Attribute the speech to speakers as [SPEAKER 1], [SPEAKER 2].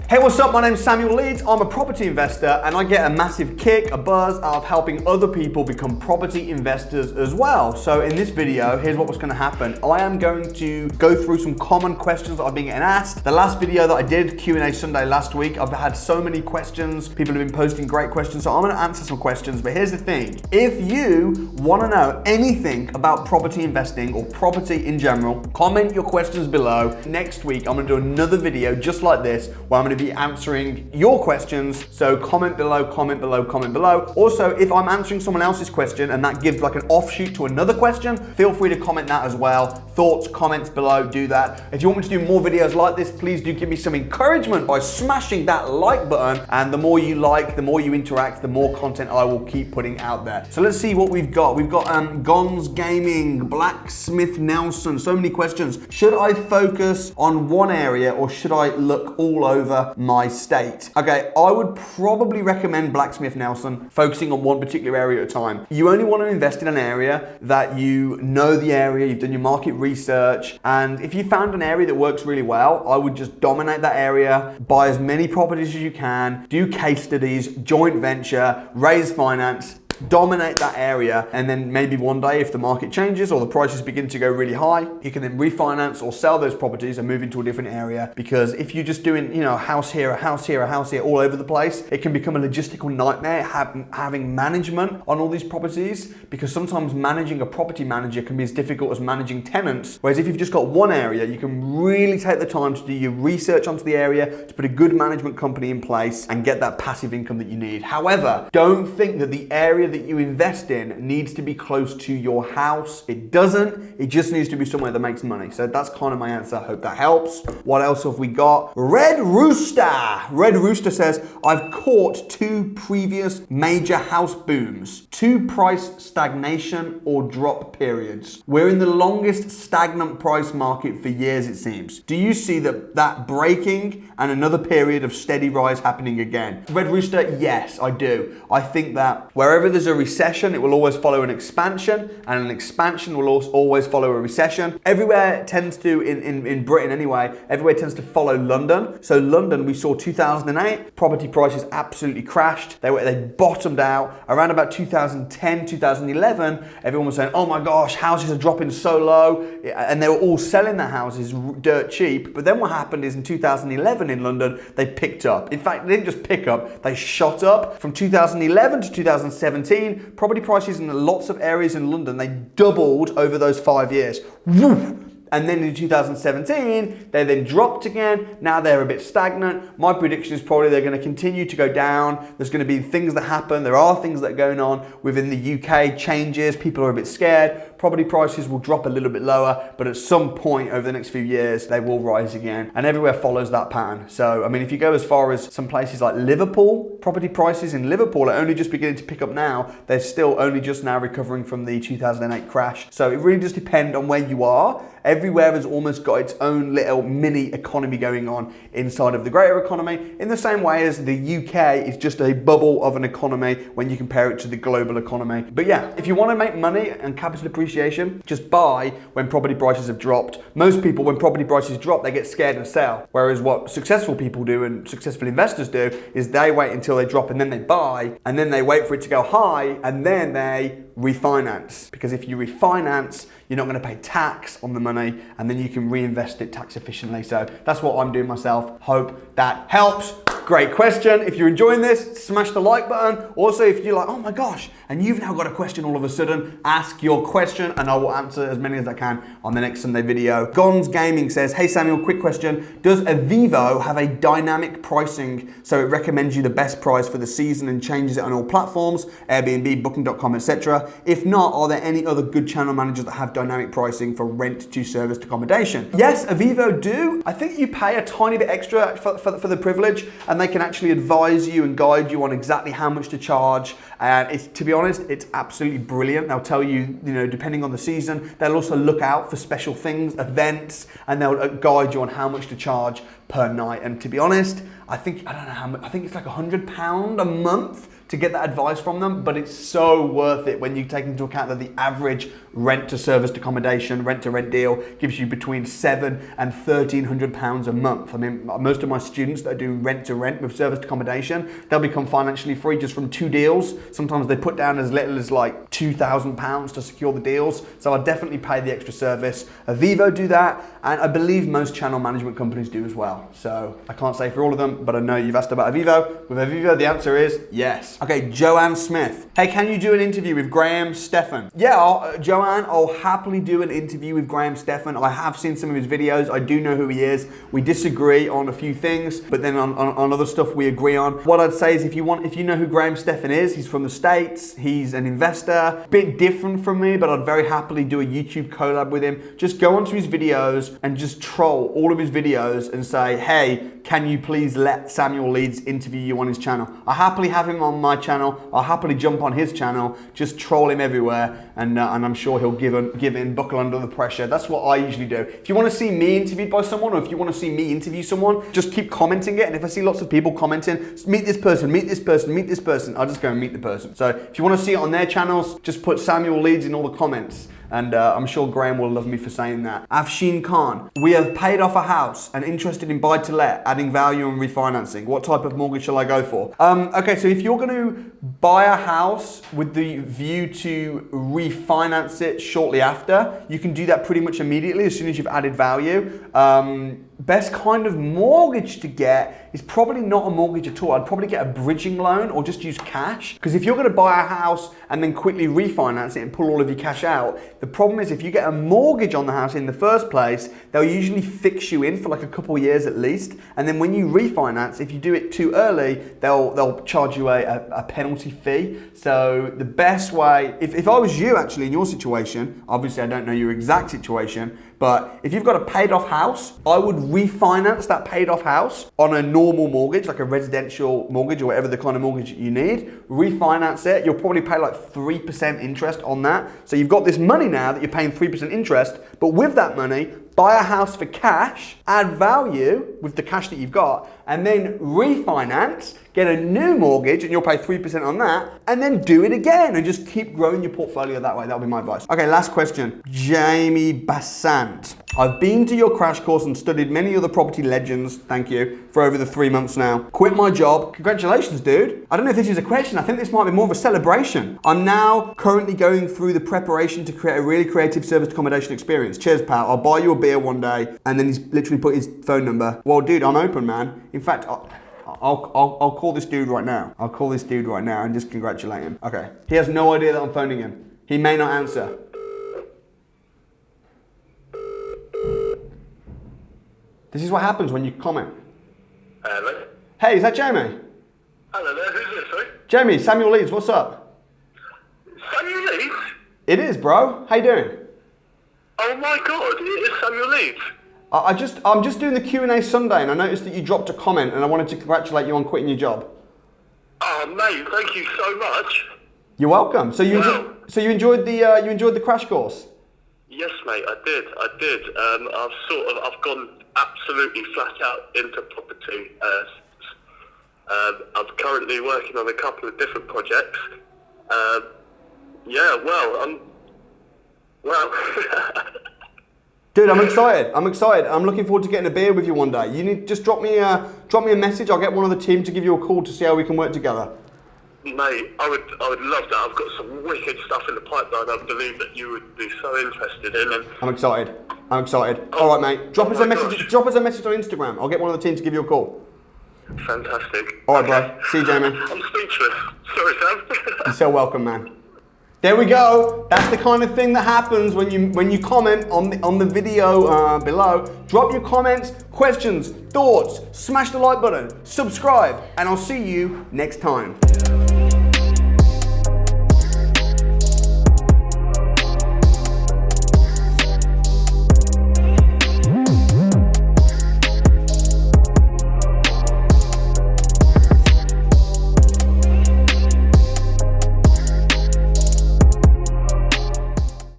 [SPEAKER 1] Hey, what's up? My name's Samuel Leeds. I'm a property investor and I get a massive kick, a buzz out of helping other people become property investors as well. So in this video, here's what's going to happen. I am going to go through some common questions that I've been getting asked. The last video that I did, Q&A Sunday last week, I've had so many questions. People have been posting great questions, so I'm going to answer some questions. But here's the thing. If you want to know anything about property investing or property in general, comment your questions below. Next week, I'm going to do another video just like this where I'm going to be answering your questions. So comment below, comment below, comment below. Also, if I'm answering someone else's question and that gives like an offshoot to another question, feel free to comment that as well. Thoughts, comments below, do that. If you want me to do more videos like this, please do give me some encouragement by smashing that like button. And the more you like, the more you interact, the more content I will keep putting out there. So let's see what we've got. We've got Gons Gaming, Blacksmith Nelson, so many questions. Should I focus on one area or should I look all over my state? Okay, I would probably recommend Blacksmith Nelson, focusing on one particular area at a time. You only want to invest in an area that you know the area, you've done your market research, and if you found an area that works really well, I would just dominate that area, buy as many properties as you can, do case studies, joint venture, raise finance, dominate that area, and then maybe one day if the market changes or the prices begin to go really high, you can then refinance or sell those properties and move into a different area. Because if you're just doing, you know, a house here, a house here, a house here, all over the place, it can become a logistical nightmare having management on all these properties, because sometimes managing a property manager can be as difficult as managing tenants. Whereas if you've just got one area, you can really take the time to do your research onto the area, to put a good management company in place and get that passive income that you need. However, don't think that the area that you invest in needs to be close to your house. It doesn't. It just needs to be somewhere that makes money. So that's kind of my answer. I hope that helps. What else have we got? Red Rooster. Red Rooster says, I've caught two previous major house booms, two price stagnation or drop periods. We're in the longest stagnant price market for years, it seems. Do you see that breaking and another period of steady rise happening again? Red Rooster, yes, I do. I think that wherever there's a recession, it will always follow an expansion, and an expansion will always follow a recession. Everywhere tends to, in Britain anyway, everywhere tends to follow London. So London, we saw 2008, property prices absolutely crashed. They bottomed out around about 2010, 2011. Everyone was saying, oh my gosh, houses are dropping so low, and they were all selling their houses dirt cheap. But then what happened is in 2011 in London, they picked up. In fact, they didn't just pick up, they shot up. From 2011 to 2017, property prices in lots of areas in London, they doubled over those 5 years. Woof! And then in 2017, they then dropped again. Now they're a bit stagnant. My prediction is probably they're going to continue to go down. There's going to be things that happen. There are things that are going on within the UK, changes. People are a bit scared. Property prices will drop a little bit lower, but at some point over the next few years, they will rise again. And everywhere follows that pattern. So, I mean, if you go as far as some places like Liverpool, property prices in Liverpool are only just beginning to pick up now. They're still only just now recovering from the 2008 crash. So it really does depend on where you are. Everywhere has almost got its own little mini economy going on inside of the greater economy, in the same way as the UK is just a bubble of an economy when you compare it to the global economy. But yeah, if you want to make money and capital appreciation, just buy when property prices have dropped. Most people, when property prices drop, they get scared and sell. Whereas what successful people do and successful investors do is they wait until they drop and then they buy, and then they wait for it to go high and then they refinance. Because if you refinance, you're not going to pay tax on the money, and then you can reinvest it tax efficiently. So that's what I'm doing myself. Hope that helps. Great question. If you're enjoying this, smash the like button. Also, if you're like, oh my gosh, and you've now got a question all of a sudden, ask your question and I will answer as many as I can on the next Sunday video. Gons Gaming says, hey Samuel, quick question. Does Avivo have a dynamic pricing so it recommends you the best price for the season and changes it on all platforms, Airbnb, Booking.com, etc.? If not, are there any other good channel managers that have dynamic pricing for rent to serviced accommodation? Yes, Avivo do. I think you pay a tiny bit extra for the privilege, and they can actually advise you and guide you on exactly how much to charge. And it's, to be honest, it's absolutely brilliant. They'll tell you, depending on the season, they'll also look out for special things, events, and they'll guide you on how much to charge per night. And to be honest, I don't know how much, I think it's like £100 a month to get that advice from them, but it's so worth it when you take into account that the average rent to serviced accommodation, rent to rent deal gives you between £700 and £1,300 a month. I mean, most of my students that are doing rent to rent with serviced accommodation, they'll become financially free just from 2 deals. Sometimes they put down as little as like £2,000 to secure the deals. So I definitely pay the extra service. Avivo do that, and I believe most channel management companies do as well. So I can't say for all of them, but I know you've asked about Avivo. With Avivo, the answer is yes. Okay, Joanne Smith. Hey, can you do an interview with Graham Stephan? Yeah, Joanne, I'll happily do an interview with Graham Stephan. I have seen some of his videos. I do know who he is. We disagree on a few things, but then on other stuff we agree on. What I'd say is if you know who Graham Stephan is, he's from the States. He's an investor, bit different from me, but I'd very happily do a YouTube collab with him. Just go onto his videos and just troll all of his videos and say, hey, can you please let Samuel Leeds interview you on his channel? I happily have him on my channel. I'll happily jump on his channel, just troll him everywhere, and I'm sure he'll give in, buckle under the pressure. That's what I usually do. If you want to see me interviewed by someone, or if you want to see me interview someone, just keep commenting it, and if I see lots of people commenting, meet this person, meet this person, meet this person, I'll just go and meet the person. So if you want to see it on their channels, just put Samuel Leeds in all the comments. And I'm sure Graham will love me for saying that. Afshin Khan, we have paid off a house and interested in buy to let, adding value and refinancing. What type of mortgage shall I go for? Okay, so if you're going to buy a house with the view to refinance it shortly after, you can do that pretty much immediately as soon as you've added value. Best kind of mortgage to get is probably not a mortgage at all. I'd probably get a bridging loan or just use cash. Because if you're going to buy a house and then quickly refinance it and pull all of your cash out, the problem is if you get a mortgage on the house in the first place, they'll usually fix you in for like a couple years at least. And then when you refinance, if you do it too early, they'll charge you a penalty fee. So the best way, if I was you actually in your situation, obviously I don't know your exact situation, but if you've got a paid off house, I would refinance that paid off house on a normal mortgage, like a residential mortgage or whatever the kind of mortgage you need. Refinance it. You'll probably pay like 3% interest on that. So you've got this money now that you're paying 3% interest, but with that money, buy a house for cash, add value with the cash that you've got, and then refinance, get a new mortgage, and you'll pay 3% on that, and then do it again, and just keep growing your portfolio that way. That'll be my advice. Okay, last question. Jamie Bassant. I've been to your crash course and studied many other property legends, thank you, for over the 3 months now. Quit my job. Congratulations, dude. I don't know if this is a question. I think this might be more of a celebration. I'm now currently going through the preparation to create a really creative service accommodation experience. Cheers, pal. I'll buy you a beer one day. And then he's literally put his phone number. Well, dude, I'm open, man. In fact, I'll call this dude right now. I'll call this dude right now and just congratulate him. Okay. He has no idea that I'm phoning him. He may not answer. This is what happens when you comment.
[SPEAKER 2] Hello?
[SPEAKER 1] Hey, is that Jamie?
[SPEAKER 2] Hello there, who's this, sorry?
[SPEAKER 1] Jamie, Samuel Leeds, what's up?
[SPEAKER 2] Samuel Leeds?
[SPEAKER 1] It is, bro. How you doing?
[SPEAKER 2] Oh my god, it is Samuel Leeds.
[SPEAKER 1] I'm just doing the Q&A Sunday, and I noticed that you dropped a comment, and I wanted to congratulate you on quitting your job.
[SPEAKER 2] Oh mate, thank you so much.
[SPEAKER 1] You're welcome. So you enjoyed the crash course?
[SPEAKER 2] Yes mate, I did. I've gone absolutely flat out into property. I'm currently working on a couple of different projects.
[SPEAKER 1] Dude, I'm excited. I'm looking forward to getting a beer with you one day. You need just drop me a message. I'll get one of the team to give you a call to see how we can work together.
[SPEAKER 2] Mate, I would love that. I've got some wicked stuff in the pipeline I believe that you would be so interested in. And
[SPEAKER 1] I'm excited. All right, mate. Drop us a message on Instagram. I'll get one of the team to give you a call.
[SPEAKER 2] Fantastic.
[SPEAKER 1] All right, bro. See you, Jamie.
[SPEAKER 2] I'm speechless. Sorry, Sam.
[SPEAKER 1] You're so welcome, man. There we go. That's the kind of thing that happens when you comment on the video below. Drop your comments, questions, thoughts, smash the like button, subscribe, and I'll see you next time.